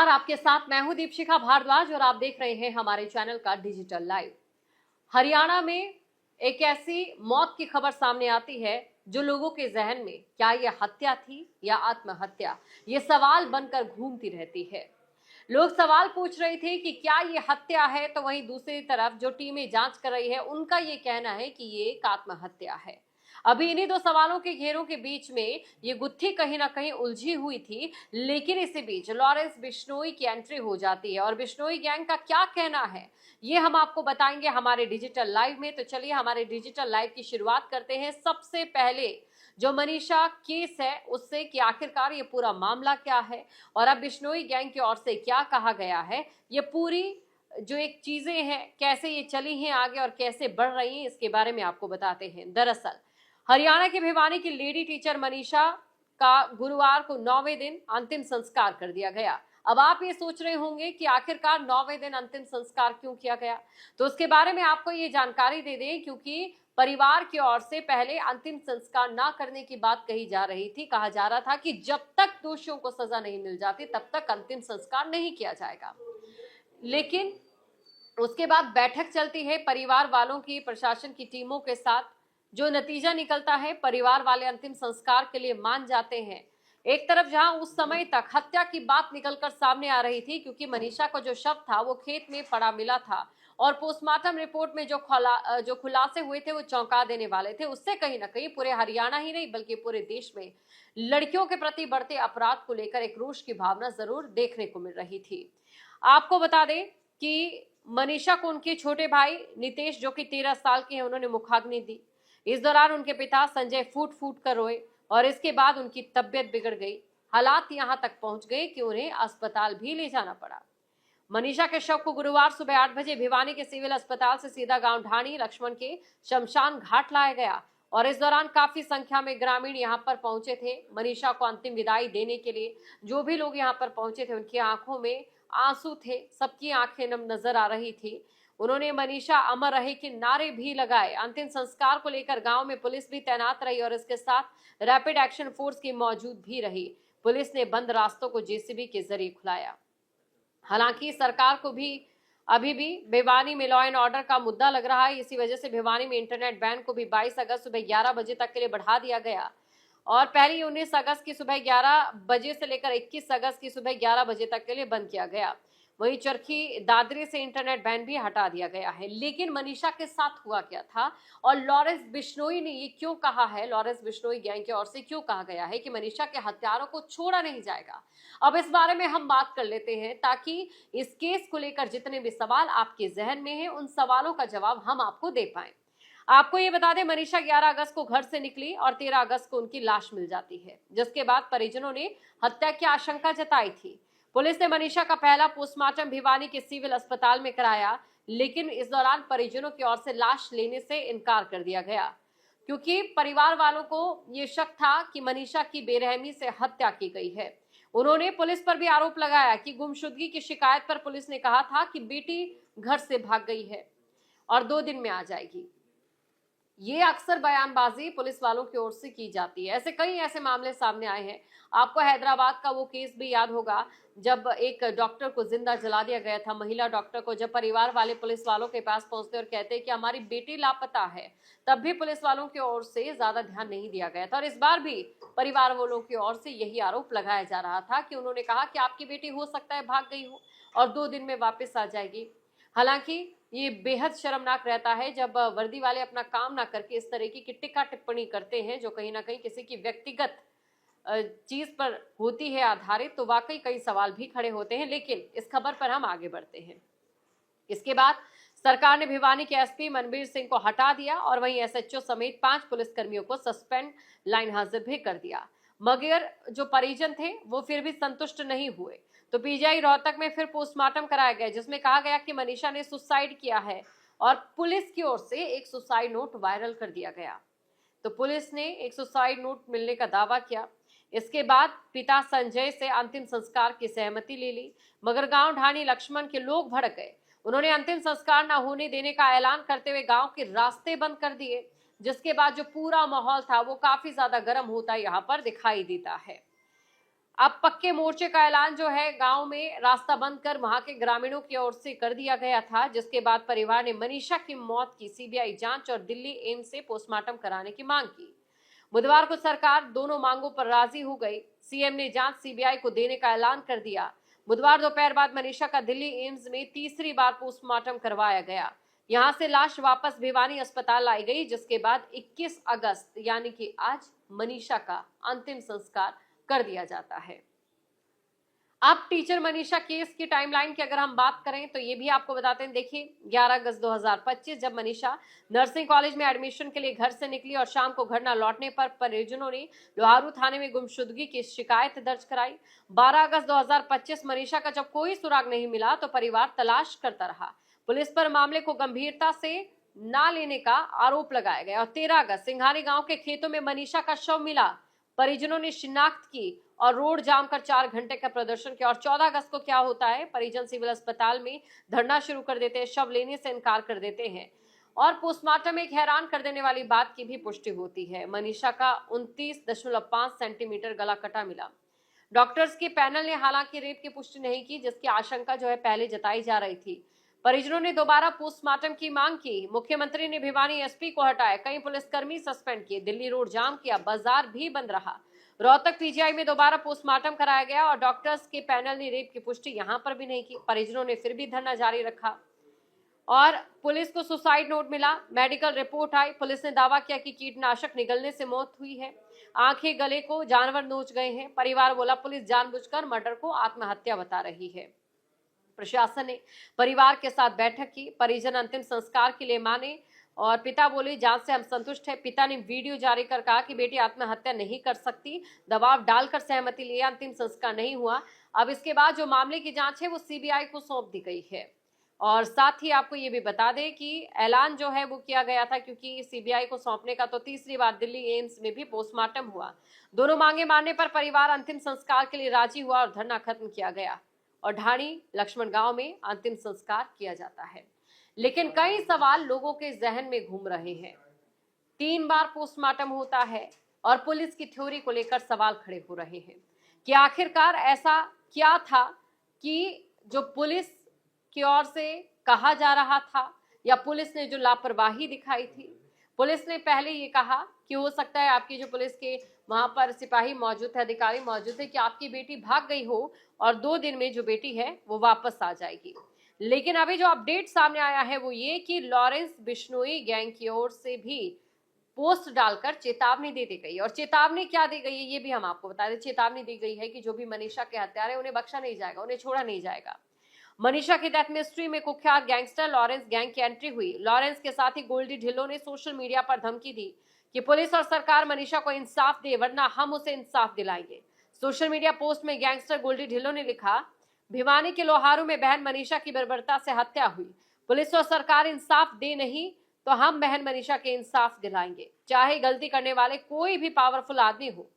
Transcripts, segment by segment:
नमस्कार, आपके साथ मैं हूं दीपशिखा भारद्वाज और आप देख रहे हैं हमारे चैनल का डिजिटल लाइव। हरियाणा में एक ऐसी मौत की खबर सामने आती है जो लोगों के जहन में क्या ये हत्या थी या आत्महत्या, ये सवाल बनकर घूमती रहती है। लोग सवाल पूछ रहे थे कि क्या ये हत्या है, तो वहीं दूसरी तरफ जो टीमें जांच कर रही है उनका ये कहना है कि ये एक आत्महत्या है। अभी इन्हीं दो सवालों के घेरों के बीच में ये गुत्थी कहीं ना कहीं उलझी हुई थी, लेकिन इसी बीच लॉरेंस बिश्नोई की एंट्री हो जाती है और बिश्नोई गैंग का क्या कहना है ये हम आपको बताएंगे हमारे डिजिटल लाइव में। तो चलिए हमारे डिजिटल लाइव की शुरुआत करते हैं सबसे पहले जो मनीषा केस है उससे कि आखिरकार ये पूरा मामला क्या है और अब बिश्नोई गैंग की ओर से क्या कहा गया है। ये पूरी जो एक चीजें हैं कैसे ये चली हैं आगे और कैसे बढ़ रही हैं, इसके बारे में आपको बताते हैं। दरअसल हरियाणा के भिवानी की लेडी टीचर मनीषा का गुरुवार को 9वें दिन अंतिम संस्कार कर दिया गया। अब आप ये सोच रहे होंगे कि आखिरकार 9वें दिन अंतिम संस्कार क्यों किया गया, तो उसके बारे में आपको ये जानकारी दे दें क्योंकि परिवार की ओर से पहले अंतिम संस्कार ना करने की बात कही जा रही थी। कहा जा रहा था कि जब तक दोषियों को सजा नहीं मिल जाती तब तक अंतिम संस्कार नहीं किया जाएगा, लेकिन उसके बाद बैठक चलती है परिवार वालों की, प्रशासन की टीमों के साथ। जो नतीजा निकलता है, परिवार वाले अंतिम संस्कार के लिए मान जाते हैं। एक तरफ जहां उस समय तक हत्या की बात निकलकर सामने आ रही थी क्योंकि मनीषा का जो शव था वो खेत में पड़ा मिला था और पोस्टमार्टम रिपोर्ट में जो खुलासे हुए थे वो चौंका देने वाले थे। उससे कहीं ना कहीं पूरे हरियाणा ही नहीं बल्कि पूरे देश में लड़कियों के प्रति बढ़ते अपराध को लेकर एक रोष की भावना जरूर देखने को मिल रही थी। आपको बता दें कि मनीषा को उनके छोटे भाई नितेश जो कि 13 साल के हैं उन्होंने मुखाग्नि दी। इस दौरान उनके पिता संजय फूट फूट कर रोए और इसके बाद उनकी तबीयत बिगड़ गई। हालात यहां तक पहुंच गए कि उन्हें अस्पताल भी ले जाना पड़ा। मनीषा के शव को गुरुवार सुबह 8 बजे भिवानी के सिविल अस्पताल से सीधा गांव ढाणी लक्ष्मण के शमशान घाट लाया गया और इस दौरान काफी संख्या में ग्रामीण यहां पर पहुंचे थे मनीषा को अंतिम विदाई देने के लिए। जो भी लोग यहां पर पहुंचे थे उनकी आंखों में आंसू थे, सबकी आंखें नम नजर आ रही थी। उन्होंने मनीषा अमर रहे के नारे भी लगाए। अंतिम संस्कार को लेकर गांव में पुलिस भी तैनात रही और इसके साथ रैपिड एक्शन फोर्स की मौजूद भी रही। पुलिस ने बंद रास्तों को जेसीबी के जरिए खुलाया। हालांकि सरकार को भी अभी भी भिवानी में लॉ एंड ऑर्डर का मुद्दा लग रहा है। इसी वजह से भिवानी में इंटरनेट बैन को भी 22 अगस्त सुबह 11 बजे तक के लिए बढ़ा दिया गया और पहले 19 अगस्त की सुबह 11 बजे से लेकर 21 अगस्त की सुबह 11 बजे तक के लिए बंद किया गया। वहीं चरखी दादरी से इंटरनेट बैन भी हटा दिया गया है। लेकिन मनीषा के साथ हुआ क्या था और लॉरेंस बिश्नोई ने ये क्यों कहा है, लॉरेंस बिश्नोई गैंग की ओर से क्यों कहा गया है कि मनीषा के हत्यारों को छोड़ा नहीं जाएगा, अब इस बारे में हम बात कर लेते हैं ताकि इस केस को लेकर जितने भी सवाल आपके जहन में हैं उन सवालों का जवाब हम आपको दे पाए। आपको ये बता दें मनीषा 11 अगस्त को घर से निकली और 13 अगस्त को उनकी लाश मिल जाती है, जिसके बाद परिजनों ने हत्या की आशंका जताई थी। पुलिस ने मनीषा का पहला पोस्टमार्टम भिवानी के सिविल अस्पताल में कराया, लेकिन इस दौरान परिजनों की ओर से लाश लेने से इनकार कर दिया गया क्योंकि परिवार वालों को यह शक था कि मनीषा की बेरहमी से हत्या की गई है। उन्होंने पुलिस पर भी आरोप लगाया कि गुमशुदगी की शिकायत पर पुलिस ने कहा था कि बेटी घर से भाग गई है और 2 दिन में आ जाएगी। ये अक्सर बयानबाजी पुलिस वालों की ओर से की जाती है। ऐसे कई ऐसे मामले सामने आए हैं। आपको हैदराबाद का वो केस भी याद होगा जब एक डॉक्टर को जिंदा जला दिया गया था, महिला डॉक्टर को। जब परिवार वाले पुलिस वालों के पास पहुंचते और कहते कि हमारी बेटी लापता है, तब भी पुलिस वालों की ओर से ज्यादा ध्यान नहीं दिया गया था और इस बार भी परिवार वालों की ओर से यही आरोप लगाया जा रहा था कि उन्होंने कहा कि आपकी बेटी हो सकता है भाग गई हो और 2 दिन में वापस आ जाएगी। हालांकि ये बेहद शर्मनाक रहता है जब वर्दी वाले अपना काम ना करके इस तरीके की टिक्का टिप्पणी करते हैं जो कहीं ना कहीं किसी की व्यक्तिगत चीज पर होती है आधारित, तो वाकई कई सवाल भी खड़े होते हैं। लेकिन इस खबर पर हम आगे बढ़ते हैं। इसके बाद सरकार ने भिवानी के एसपी मनबीर सिंह को हटा दिया और वहीं एसएचओ समेत 5 पुलिसकर्मियों को सस्पेंड लाइन हाजिर भी कर दिया। मगर जो परिजन थे वो फिर भी संतुष्ट नहीं हुए, तो पीजीआई रोहतक में फिर पोस्टमार्टम कराया गया जिसमें कहा गया कि मनीषा ने सुसाइड किया है और पुलिस की ओर से एक सुसाइड नोट वायरल कर दिया गया। तो पुलिस ने एक सुसाइड नोट मिलने का दावा किया। इसके बाद पिता संजय से अंतिम संस्कार की सहमति ले ली, मगर गांव ढाणी लक्ष्मण के लोग भड़क गए। उन्होंने अंतिम संस्कार न होने देने का ऐलान करते हुए गांव के रास्ते बंद कर दिए, जिसके बाद जो पूरा माहौल था वो काफी ज्यादा गर्म होता यहाँ पर दिखाई देता है। अब पक्के मोर्चे का ऐलान जो है गांव में रास्ता बंद कर वहां के ग्रामीणों की ओर से कर दिया गया था, जिसके बाद परिवार ने मनीषा की मौत की सीबीआई जांच और दिल्ली एम्स से पोस्टमार्टम कराने की मांग की। बुधवार को सरकार दोनों मांगों पर राजी हो गई। सीएम ने जांच सीबीआई को देने का ऐलान कर दिया। बुधवार दोपहर बाद मनीषा का दिल्ली एम्स में तीसरी बार पोस्टमार्टम करवाया गया। यहां से लाश वापस भिवानी अस्पताल लाई गई, जिसके बाद 21 अगस्त यानी कि आज मनीषा का अंतिम संस्कार कर दिया जाता है। अब टीचर मनीषा केस की टाइमलाइन की अगर हम बात करें तो ये भी आपको बताते हैं। देखिए 11 अगस्त 2025 जब मनीषा नर्सिंग कॉलेज में एडमिशन के लिए घर से निकली और शाम को घर न लौटने पर परिजनों ने लोहारू थाने में गुमशुदगी की शिकायत दर्ज कराई। 12 अगस्त 2025 मनीषा का जब कोई सुराग नहीं मिला तो परिवार तलाश करता रहा। पुलिस पर मामले को गंभीरता से न लेने का आरोप लगाया गया और 13 अगस्त सिंघानी गांव के खेतों में मनीषा का शव मिला। परिजनों ने शिनाख्त की और रोड जाम कर 4 घंटे का प्रदर्शन किया। और 14 अगस्त को क्या होता है, परिजन सिविल अस्पताल में धरना शुरू कर देते हैं, शव लेने से इनकार कर देते हैं और पोस्टमार्टम में एक हैरान कर देने वाली बात की भी पुष्टि होती है। मनीषा का 29.5 सेंटीमीटर गला कटा मिला। डॉक्टर्स के पैनल ने हालांकि रेप की पुष्टि नहीं की, जिसकी आशंका जो है पहले जताई जा रही थी। परिजनों ने दोबारा पोस्टमार्टम की मांग की। मुख्यमंत्री ने भिवानी एसपी को हटाया, कई पुलिसकर्मी सस्पेंड किए, दिल्ली रोड जाम किया, बाजार भी बंद रहा। रोहतक पीजीआई में दोबारा पोस्टमार्टम कराया गया और डॉक्टर्स के पैनल ने रेप की पुष्टि यहां पर भी नहीं की। परिजनों ने फिर भी धरना जारी रखा और पुलिस को सुसाइड नोट मिला। मेडिकल रिपोर्ट आई। पुलिस ने दावा किया कि कीटनाशक निगलने से मौत हुई है। आंखें गले को जानवर नोच गए हैं। परिवार बोला पुलिस जानबूझकर मर्डर को आत्महत्या बता रही है। प्रशासन ने परिवार के साथ बैठक की। परिजन अंतिम संस्कार के लिए माने और पिता बोले जांच से हम संतुष्ट हैं। पिता ने वीडियो जारी कर कहा कि बेटी आत्महत्या नहीं कर सकती, दबाव डालकर सहमति लिए अंतिम संस्कार नहीं हुआ। अब इसके बाद जो मामले की जांच है वो सीबीआई को सौंप दी गई है। और साथ ही आपको ये भी बता दें कि ऐलान जो है वो किया गया था, क्योंकि सीबीआई को सौंपने का तो तीसरी बार दिल्ली एम्स में भी पोस्टमार्टम हुआ। दोनों मांगे मानने पर परिवार अंतिम संस्कार के लिए राजी हुआ और धरना खत्म किया गया और ढाणी लक्ष्मण गांव में अंतिम संस्कार किया जाता है। लेकिन कई सवाल लोगों के जहन में घूम रहे हैं। 3 बार पोस्टमार्टम होता है और पुलिस की थ्योरी को लेकर सवाल खड़े हो रहे हैं कि आखिरकार ऐसा क्या था कि जो पुलिस की ओर से कहा जा रहा था या पुलिस ने जो लापरवाही दिखाई थी। पुलिस ने पहले ये कहा कि हो सकता है आपकी जो पुलिस के वहां पर सिपाही मौजूद थे, अधिकारी मौजूद थे, कि आपकी बेटी भाग गई हो और 2 दिन में जो बेटी है वो वापस आ जाएगी। लेकिन अभी जो अपडेट सामने आया है वो ये कि लॉरेंस बिश्नोई गैंग की ओर से भी पोस्ट डालकर चेतावनी दे दी गई। और चेतावनी क्या दी गई है ये भी हम आपको बता दें। चेतावनी दी गई है कि जो भी मनीषा के हत्यारे उन्हें बख्शा नहीं जाएगा, उन्हें छोड़ा नहीं जाएगा। मनीषा की डेथ मिस्ट्री में कुख्यात गैंगस्टर लॉरेंस गैंग की एंट्री हुई। लॉरेंस के साथ ही गोल्डी ढिल्लों ने सोशल मीडिया पर धमकी दी कि पुलिस और सरकार मनीषा को इंसाफ दे वरना हम उसे इंसाफ दिलाएंगे। सोशल मीडिया पोस्ट में गैंगस्टर गोल्डी ढिल्लों ने लिखा, भिवानी के लोहारू में बहन मनीषा की बर्बरता से हत्या हुई। पुलिस और सरकार इंसाफ दे नहीं तो हम बहन मनीषा के इंसाफ दिलाएंगे, चाहे गलती करने वाले कोई भी पावरफुल आदमी हो।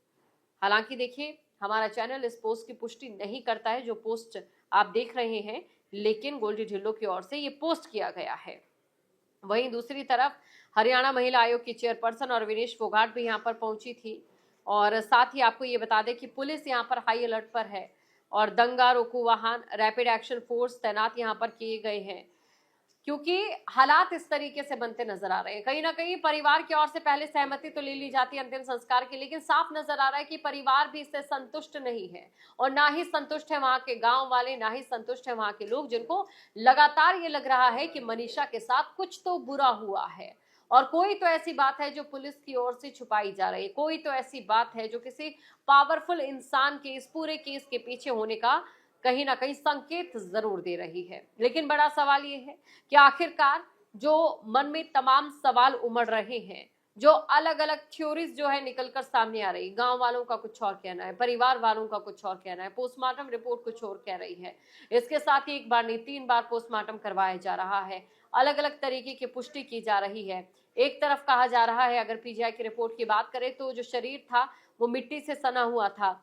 हालांकि देखिए हमारा चैनल इस पोस्ट की पुष्टि नहीं करता है जो पोस्ट आप देख रहे हैं, लेकिन गोल्डी ढिल्लों की ओर से ये पोस्ट किया गया है। वहीं दूसरी तरफ हरियाणा महिला आयोग की चेयरपर्सन और विनेश फोगाट भी यहां पर पहुंची थी और साथ ही आपको ये बता दें कि पुलिस यहां पर हाई अलर्ट पर है और दंगा रोकू वाहन, रैपिड एक्शन फोर्स तैनात यहां पर किए गए हैं, क्योंकि हालात इस तरीके से बनते नजर आ रहे हैं। कहीं ना कहीं परिवार की ओर से पहले सहमति तो ले ली जाती है अंतिम संस्कार की, लेकिन साफ नजर आ रहा है कि परिवार भी इससे संतुष्ट नहीं है और ना ही संतुष्ट है वहां के गांव वाले, ना ही संतुष्ट है वहां के लोग, जिनको लगातार ये लग रहा है कि मनीषा के साथ कुछ तो बुरा हुआ है और कोई तो ऐसी बात है जो पुलिस की ओर से छुपाई जा रही है, कोई तो ऐसी बात है जो किसी पावरफुल इंसान के इस पूरे केस के पीछे होने का कहीं ना कहीं संकेत जरूर दे रही है। लेकिन बड़ा सवाल ये है कि आखिरकार जो मन में तमाम सवाल उमड़ रहे हैं, जो अलग अलग थ्योरीज जो है निकलकर सामने आ रही, गांव वालों का कुछ और कहना है, परिवार वालों का कुछ और कहना है, पोस्टमार्टम रिपोर्ट कुछ और कह रही है। इसके साथ ही 1 बार नहीं 3 बार पोस्टमार्टम करवाया जा रहा है, अलग अलग तरीके की पुष्टि की जा रही है। एक तरफ कहा जा रहा है, अगर पीजीआई की रिपोर्ट की बात करें तो जो शरीर था वो मिट्टी से सना हुआ था,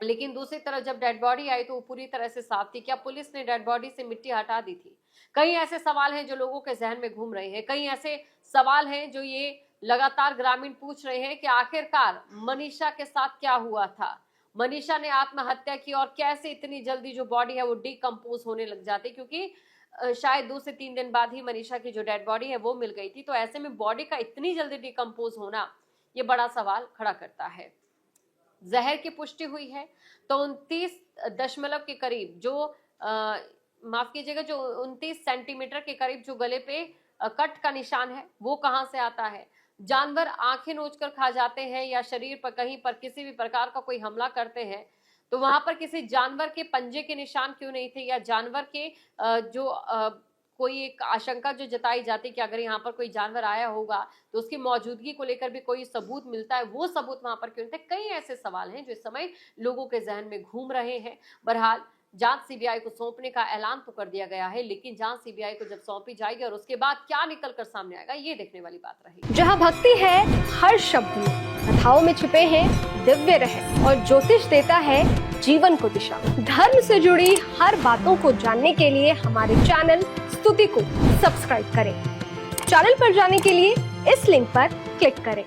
लेकिन दूसरी तरफ जब डेड बॉडी आई तो वो पूरी तरह से साफ थी। क्या पुलिस ने डेड बॉडी से मिट्टी हटा दी थी? कई ऐसे सवाल हैं जो लोगों के जहन में घूम रहे हैं। कई ऐसे सवाल हैं जो ये लगातार ग्रामीण पूछ रहे हैं कि आखिरकार मनीषा के साथ क्या हुआ था। मनीषा ने आत्महत्या की और कैसे इतनी जल्दी जो बॉडी है वो डिकम्पोज होने लग जाती, क्योंकि शायद 2 से 3 दिन बाद ही मनीषा की जो डेड बॉडी है वो मिल गई थी। तो ऐसे में बॉडी का इतनी जल्दी डिकम्पोज होना ये बड़ा सवाल खड़ा करता है। जहर की पुष्टि हुई है तो 29 के करीब जो माफ कीजिएगा जो 29 सेंटीमीटर के करीब जो गले पे कट का निशान है वो कहां से आता है। जानवर आंखें नोचकर खा जाते हैं या शरीर पर कहीं पर किसी भी प्रकार का कोई हमला करते हैं तो वहां पर किसी जानवर के पंजे के निशान क्यों नहीं थे, या जानवर के जो कोई एक आशंका जो जताई जाती कि अगर यहाँ पर कोई जानवर आया होगा तो उसकी मौजूदगी को लेकर भी कोई सबूत मिलता है, वो सबूत वहां पर क्यों नहीं थे। कई ऐसे सवाल हैं जो इस समय लोगों के जहन में घूम रहे हैं। बहरहाल जांच सीबीआई को सौंपने का ऐलान तो कर दिया गया है, लेकिन जांच सीबीआई को जब सौंपी जाएगी और उसके बाद क्या निकल कर सामने आएगा ये देखने वाली बात रहेगी। जहां भक्ति है हर शब्द में, कथाओं में छिपे हैं दिव्य रहस्य और ज्योतिष देता है जीवन को दिशा। धर्म से जुड़ी हर बातों को जानने के लिए हमारे चैनल स्तुति को सब्सक्राइब करें। चैनल पर जाने के लिए इस लिंक पर क्लिक करें।